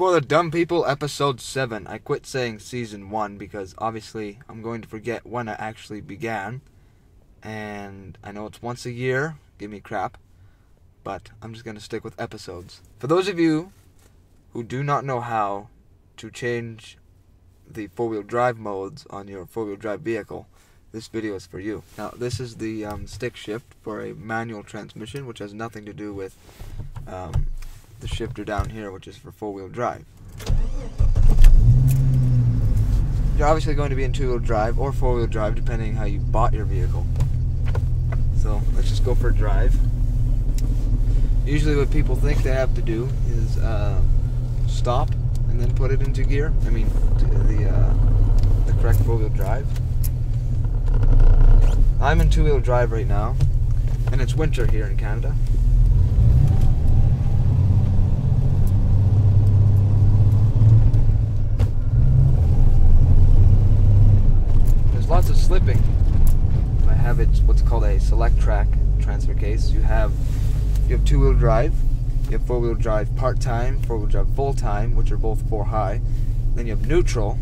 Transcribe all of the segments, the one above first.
For the Dumb People, episode 7. I quit saying season 1 because obviously I'm going to forget when I actually began. And I know it's once a year, give me crap, but I'm just going to stick with episodes. For those of you who do not know how to change the four-wheel drive modes on your four-wheel drive vehicle, this video is for you. Now, this is the stick shift for a manual transmission, which has nothing to do with the shifter down here, which is for four-wheel drive. You're obviously going to be in two-wheel drive or four-wheel drive, depending how you bought your vehicle. So let's just go for drive. Usually what people think they have to do is stop and then put it into gear. I mean, the correct four-wheel drive. I'm in two-wheel drive right now, and it's winter here in Canada. Lots of slipping. I have what's called a selec-trac transfer case. You have two-wheel drive, you have four-wheel drive part-time, four-wheel drive full-time, which are both 4 high. Then you have neutral,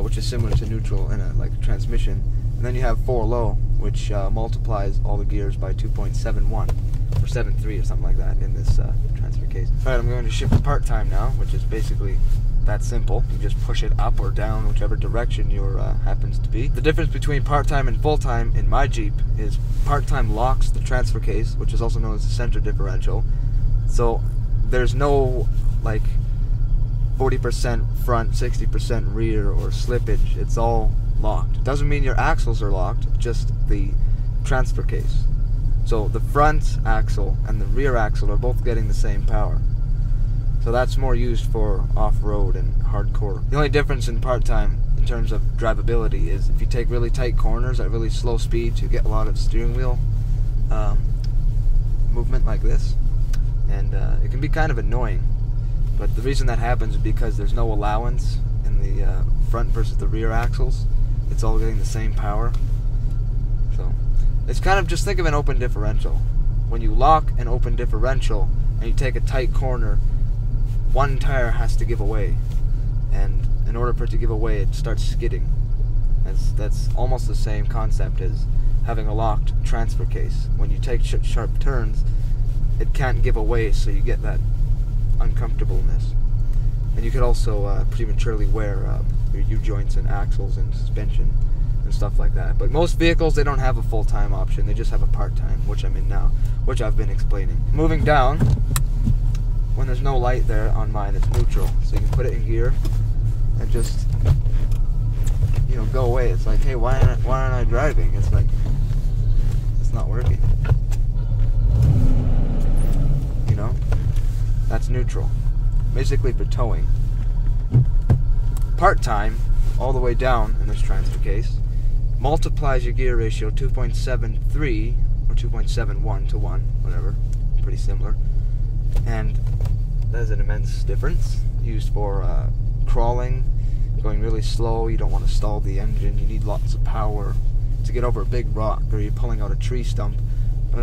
which is similar to neutral in a transmission. And then you have 4 low, which multiplies all the gears by 2.71 or 7.3 or something like that in this transfer case. All right, I'm going to shift to part-time now, which is basically that simple. You just push it up or down, whichever direction your happens to be. The difference between part-time and full-time in my Jeep is part-time locks the transfer case, which is also known as the center differential. So there's no like 40% front, 60% rear or slippage. It's all locked. It doesn't mean your axles are locked, just the transfer case. So the front axle and the rear axle are both getting the same power. So that's more used for off-road and hardcore. The only difference in part-time in terms of drivability is if you take really tight corners at really slow speeds, you get a lot of steering wheel movement like this. And it can be kind of annoying. But the reason that happens is because there's no allowance in the front versus the rear axles. It's all getting the same power. So it's kind of, just think of an open differential. When you lock an open differential and you take a tight corner, one tire has to give away, and in order for it to give away, it starts skidding. That's almost the same concept as having a locked transfer case. When you take sharp turns, it can't give away, so you get that uncomfortableness. And you could also prematurely wear your U-joints and axles and suspension and stuff like that. But most vehicles, they don't have a full-time option. They just have a part-time, which I'm in now, which I've been explaining. Moving down, when there's no light there on mine, it's neutral. So you can put it in gear and just, go away. It's like, hey, why aren't I driving? It's like, it's not working. That's neutral. Basically for towing. Part-time, all the way down in this transfer case, multiplies your gear ratio 2.73 or 2.71 to 1, whatever. Pretty similar. And there's an immense difference. Used for crawling, going really slow. You don't want to stall the engine. You need lots of power to get over a big rock, or you're pulling out a tree stump,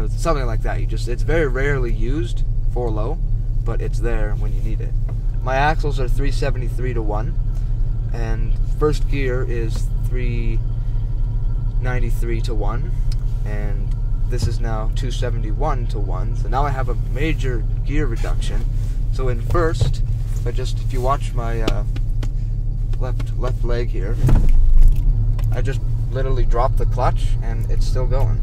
something like that. It's very rarely used for low, but it's there when you need it. My axles are 373 to 1, and first gear is 393 to 1, and this is now 271 to 1, so now I have a major gear reduction. So in first, if you watch my left leg here, I just literally dropped the clutch and it's still going.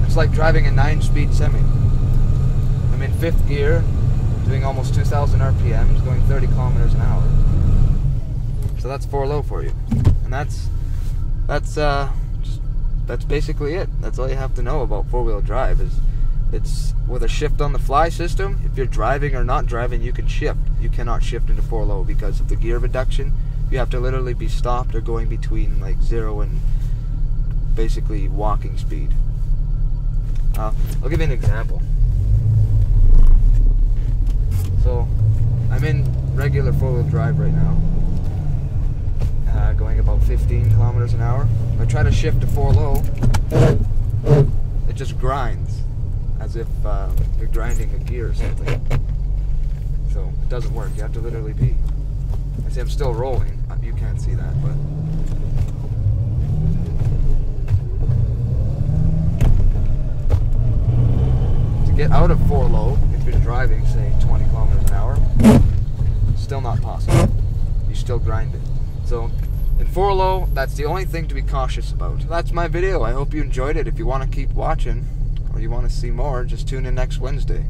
It's like driving a 9-speed semi. I'm in 5th gear, doing almost 2,000 RPMs, going 30 kilometers an hour. So that's 4 low for you, and that's basically it. That's all you have to know about four-wheel drive. It's with a shift on the fly system. If you're driving or not driving, you can shift. You cannot shift into 4 low because of the gear reduction. You have to literally be stopped or going between like 0 and basically walking speed. I'll give you an example. So I'm in regular four-wheel drive right now, going about 15 kilometers an hour. If I try to shift to 4 low, it just grinds, as if you're grinding a gear or something. So it doesn't work. You have to literally be. I see I'm still rolling. You can't see that, but to get out of 4 low, if you're driving, say 20 kilometers an hour, still not possible. You still grind it. So in 4 low, that's the only thing to be cautious about. That's my video. I hope you enjoyed it. If you want to keep watching, or you want to see more, just tune in next Wednesday.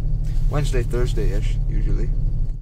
Thursday-ish, usually.